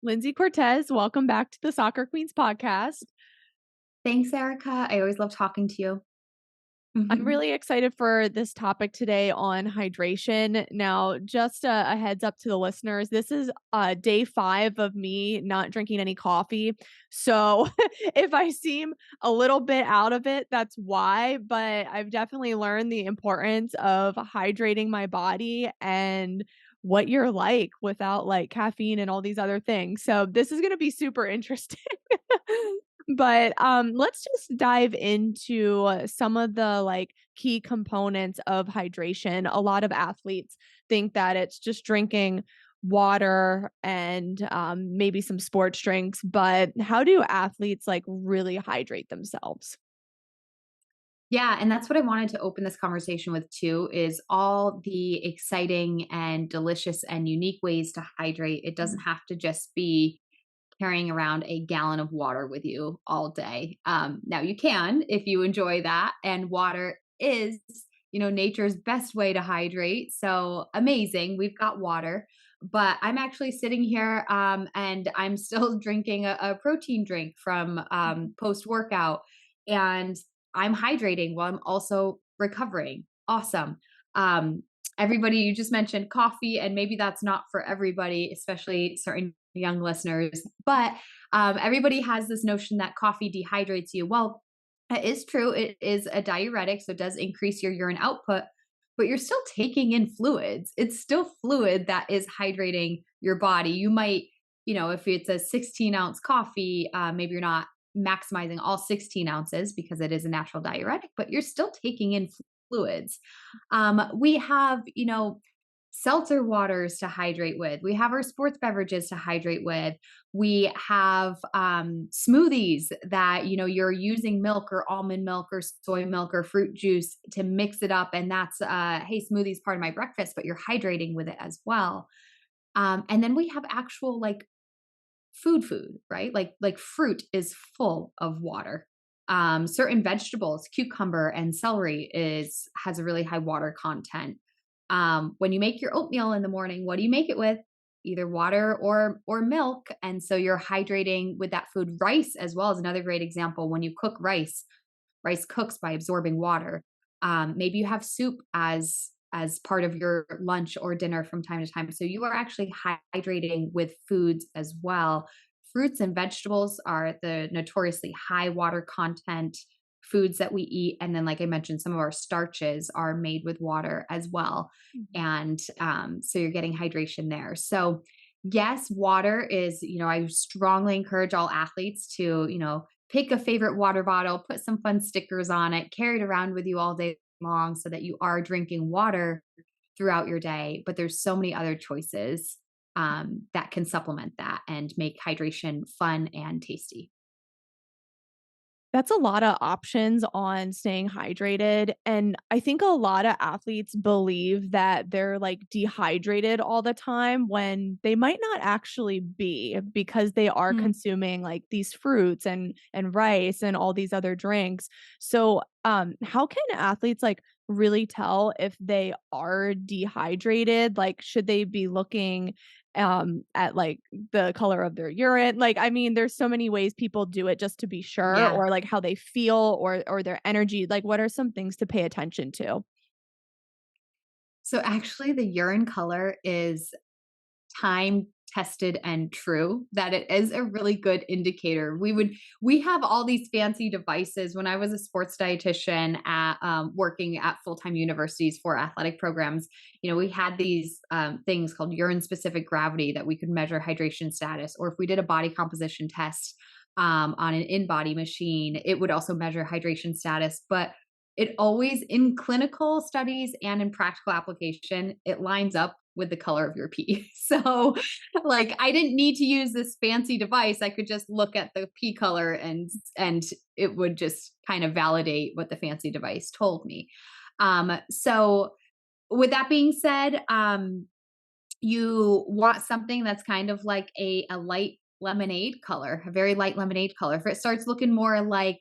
Lindsay Cortez, welcome back to the Soccer Queens podcast. Thanks, Erica. I always love talking to you. I'm Mhm. really excited for this topic today on hydration. Now, just a heads up to the listeners, this is day 5 of me not drinking any coffee. So if I seem a little bit out of it, that's why. But I've definitely learned the importance of hydrating my body and what you're like without like caffeine and all these other things. So this is going to be super interesting. But let's just dive into some of the like key components of hydration. A lot of athletes think that it's just drinking water and maybe some sports drinks, but how do athletes like really hydrate themselves? Yeah, and that's what I wanted to open this conversation with too, is all the exciting and delicious and unique ways to hydrate. It doesn't have to just be carrying around a gallon of water with you all day. Now you can if you enjoy that, and water is, nature's best way to hydrate. So amazing, we've got water. But I'm actually sitting here, and I'm still drinking a protein drink from post workout, and I'm hydrating while I'm also recovering. Awesome. Um, Everybody, you just mentioned coffee, and maybe that's not for everybody, especially certain young listeners, but everybody has this notion that coffee dehydrates you. Well, it is true. It is a diuretic, so it does increase your urine output, but you're still taking in fluids. It's still fluid that is hydrating your body. You might, if it's a 16-ounce coffee, maybe you're not maximizing all 16 ounces because it is a natural diuretic, but you're still taking in fluids. We have, seltzer waters to hydrate with. We have our sports beverages to hydrate with. We have smoothies that, you're using milk or almond milk or soy milk or fruit juice to mix it up. And that's, hey, smoothie is part of my breakfast, but you're hydrating with it as well. And then we have actual like food, right? Like fruit is full of water. Certain vegetables, cucumber and celery has a really high water content. When you make your oatmeal in the morning, what do you make it with? Either water or milk, and so you're hydrating with that food. Rice as well is another great example. When you cook rice, rice cooks by absorbing water. Maybe you have soup as part of your lunch or dinner from time to time. So you are actually hydrating with foods as well. Fruits and vegetables are the notoriously high water content foods that we eat. And then, like I mentioned, some of our starches are made with water as well. Mhm. And so you're getting hydration there. So, yes, water is, I strongly encourage all athletes to, pick a favorite water bottle, put some fun stickers on it, carry it around with you all day long so that you are drinking water throughout your day. But there's so many other choices that can supplement that and make hydration fun and tasty. That's a lot of options on staying hydrated, and I think a lot of athletes believe that they're, like, dehydrated all the time when they might not actually be, because they are Mm. consuming, like, these fruits and rice and all these other drinks. So, how can athletes, like, really tell if they are dehydrated? Like, should they be looking, at, like, the color of their urine? Like, I mean, there's so many ways people do it just to be sure, Yeah. or, like, how they feel or their energy. Like, what are some things to pay attention to? So actually, the urine color is time tested and true, that it is a really good indicator. We have all these fancy devices. When I was a sports dietitian at working at full-time universities for athletic programs, we had these things called urine specific gravity that we could measure hydration status, or if we did a body composition test on an in-body machine, it would also measure hydration status. But it always, in clinical studies and in practical application, it lines up with the color of your pee. So, like, I didn't need to use this fancy device. I could just look at the pee color, and it would just kind of validate what the fancy device told me. So with that being said, you want something that's kind of like a light lemonade color, a very light lemonade color. If it starts looking more like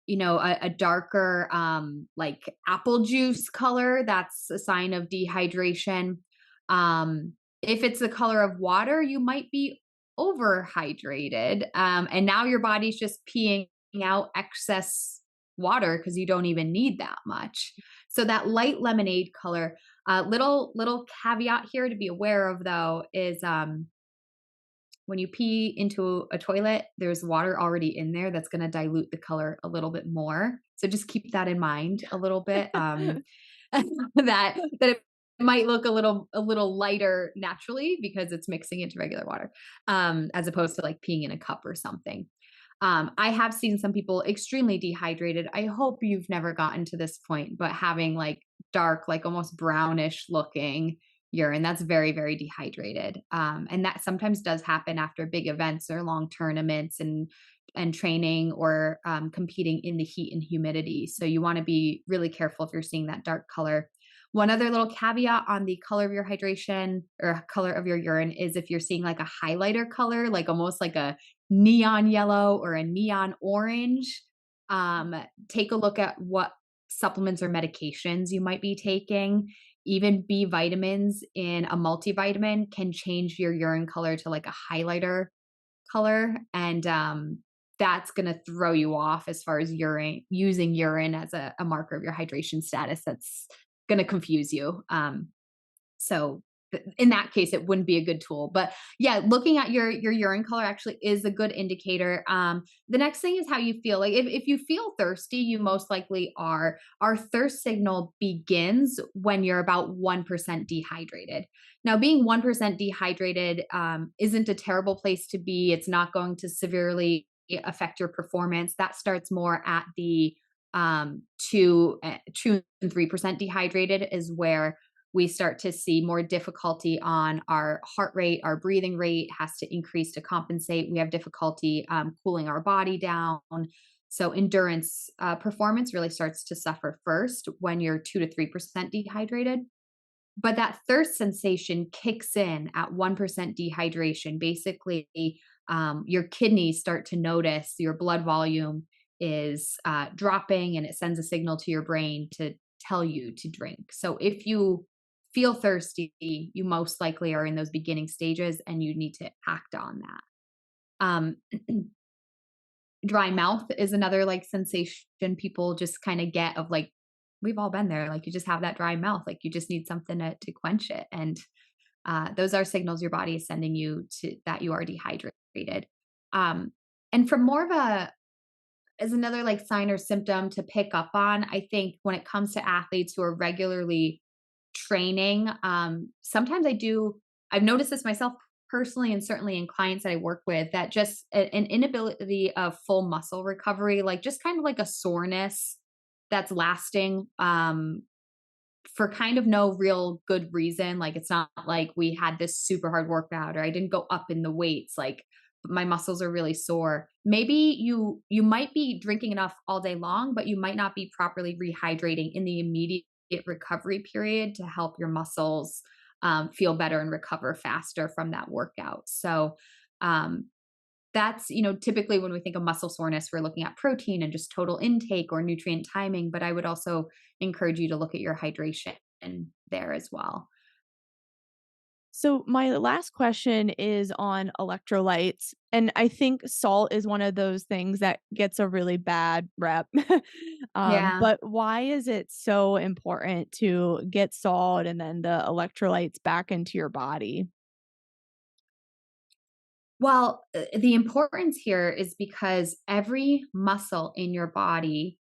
a darker like apple juice color, that's a sign of dehydration. If it's the color of water, you might be overhydrated. And now your body's just peeing out excess water because you don't even need that much. So that light lemonade color, little caveat here to be aware of though is when you pee into a toilet, there's water already in there that's going to dilute the color a little bit more. So just keep that in mind a little bit. That it might look a little lighter naturally because it's mixing into regular water, as opposed to like peeing in a cup or something. I have seen some people extremely dehydrated. I hope you've never gotten to this point, but having like dark, like almost brownish looking urine, that's very, very dehydrated. And that sometimes does happen after big events or long tournaments and training or competing in the heat and humidity. So you want to be really careful if you're seeing that dark color. One other little caveat on the color of your hydration or color of your urine is if you're seeing like a highlighter color, like almost like a neon yellow or a neon orange, take a look at what supplements or medications you might be taking. Even B vitamins in a multivitamin can change your urine color to like a highlighter color. And that's going to throw you off as far as urine, using urine as a marker of your hydration status. That's going to confuse you. So in that case, it wouldn't be a good tool. But yeah, looking at your urine color actually is a good indicator. The next thing is how you feel. Like if you feel thirsty, you most likely are. Our thirst signal begins when you're about 1% dehydrated. Now, being 1% dehydrated isn't a terrible place to be. It's not going to severely affect your performance. That starts more at the 2 and 3% dehydrated is where we start to see more difficulty on our heart rate. Our breathing rate has to increase to compensate. We have difficulty cooling our body down. So endurance performance really starts to suffer first when you're 2 to 3% dehydrated. But that thirst sensation kicks in at 1% dehydration. Basically, your kidneys start to notice your blood volume is dropping and it sends a signal to your brain to tell you to drink. So if you feel thirsty, you most likely are in those beginning stages and you need to act on that. Dry mouth is another like sensation people just kind of get of like, we've all been there. Like you just have that dry mouth, like you just need something to quench it. And those are signals your body is sending you to that you are dehydrated. And from more of a as another like sign or symptom to pick up on, I think when it comes to athletes who are regularly training, sometimes I've noticed this myself personally and certainly in clients that I work with that just an inability of full muscle recovery, like just kind of like a soreness that's lasting for kind of no real good reason. Like it's not like we had this super hard workout or I didn't go up in the weights. Like my muscles are really sore. Maybe you might be drinking enough all day long, but you might not be properly rehydrating in the immediate recovery period to help your muscles feel better and recover faster from that workout. So that's typically when we think of muscle soreness, we're looking at protein and just total intake or nutrient timing. But I would also encourage you to look at your hydration there as well. So my last question is on electrolytes, and I think salt is one of those things that gets a really bad rep. Yeah. But why is it so important to get salt and then the electrolytes back into your body? Well, the importance here is because every muscle in your body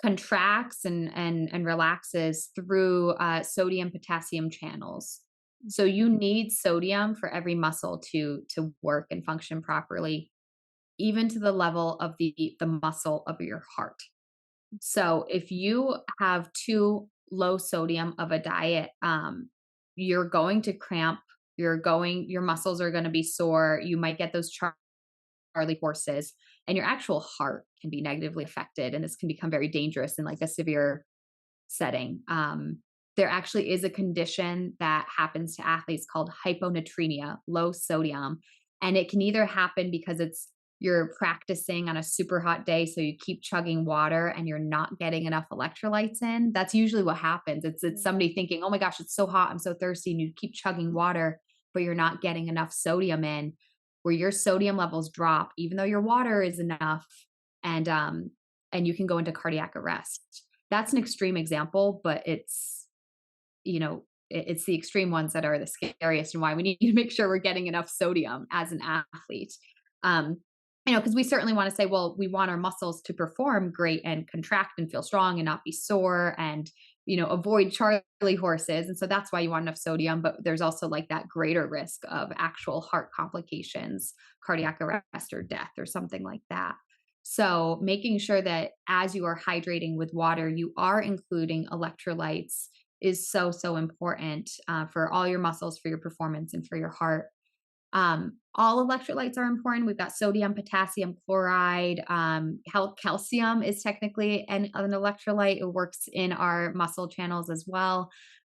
contracts and relaxes through sodium potassium channels. So you need sodium for every muscle to work and function properly, even to the level of the muscle of your heart. So if you have too low sodium of a diet, you're going to cramp. Your muscles are going to be sore. You might get those Charlie horses, and your actual heart can be negatively affected. And this can become very dangerous in like a severe setting. There actually is a condition that happens to athletes called hyponatremia, low sodium. And it can either happen because you're practicing on a super hot day, so you keep chugging water and you're not getting enough electrolytes in. That's usually what happens. It's somebody thinking, "Oh my gosh, it's so hot, I'm so thirsty," and you keep chugging water but you're not getting enough sodium in, where your sodium levels drop, even though your water is enough, and you can go into cardiac arrest. That's an extreme example, but it's the extreme ones that are the scariest and why we need to make sure we're getting enough sodium as an athlete. Um, because we certainly want to say, well, we want our muscles to perform great and contract and feel strong and not be sore and, avoid Charlie horses. And so that's why you want enough sodium. But there's also like that greater risk of actual heart complications, cardiac arrest or death or something like that. So making sure that as you are hydrating with water, you are including electrolytes is so, so important for all your muscles, for your performance, and for your heart. All electrolytes are important. We've got sodium, potassium, chloride. Calcium is technically an electrolyte. It works in our muscle channels as well.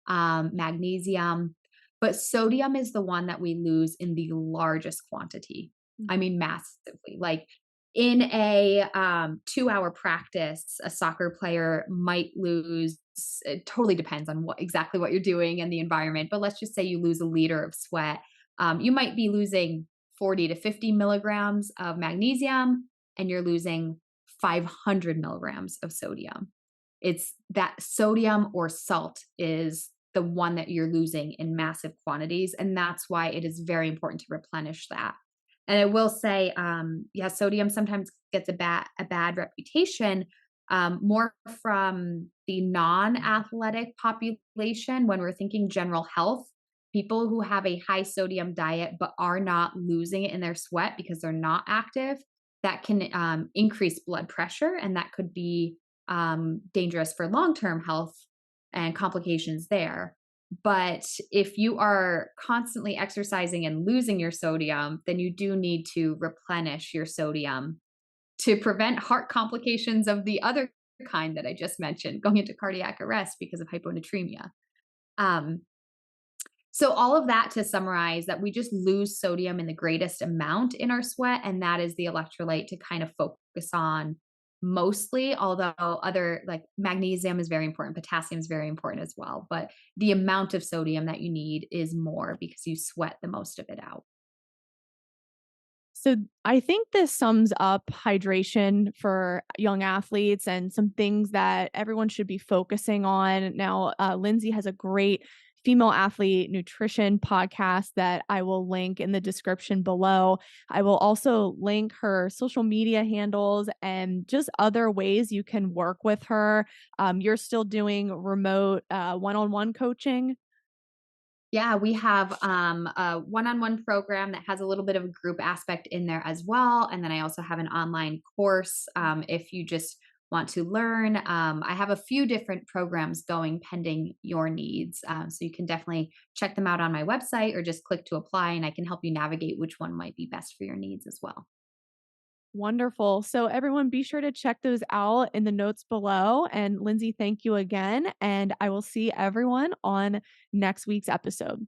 Magnesium. But sodium is the one that we lose in the largest quantity. I mean, massively. Like in a 2-hour practice, a soccer player might lose. It totally depends on exactly what you're doing and the environment. But let's just say you lose a liter of sweat. You might be losing 40 to 50 milligrams of magnesium, and you're losing 500 milligrams of sodium. It's that sodium or salt is the one that you're losing in massive quantities. And that's why it is very important to replenish that. And I will say, yeah, sodium sometimes gets a bad reputation, more from the non-athletic population when we're thinking general health. People who have a high sodium diet but are not losing it in their sweat because they're not active, that can increase blood pressure, and that could be dangerous for long-term health and complications there. But if you are constantly exercising and losing your sodium, then you do need to replenish your sodium to prevent heart complications of the other kind that I just mentioned, going into cardiac arrest because of hyponatremia. Um, so all of that to summarize that we just lose sodium in the greatest amount in our sweat, and that is the electrolyte to kind of focus on mostly, although other like magnesium is very important, potassium is very important as well, but the amount of sodium that you need is more because you sweat the most of it out. So I think this sums up hydration for young athletes and some things that everyone should be focusing on. Now, Lindsay has a great female athlete nutrition podcast that I will link in the description below. I will also link her social media handles and just other ways you can work with her. You're still doing remote one-on-one coaching. Yeah, we have a one-on-one program that has a little bit of a group aspect in there as well. And then I also have an online course if you just want to learn. I have a few different programs going pending your needs. So you can definitely check them out on my website or just click to apply, and I can help you navigate which one might be best for your needs as well. Wonderful. So, everyone, be sure to check those out in the notes below. And Lindsay, thank you again. And I will see everyone on next week's episode.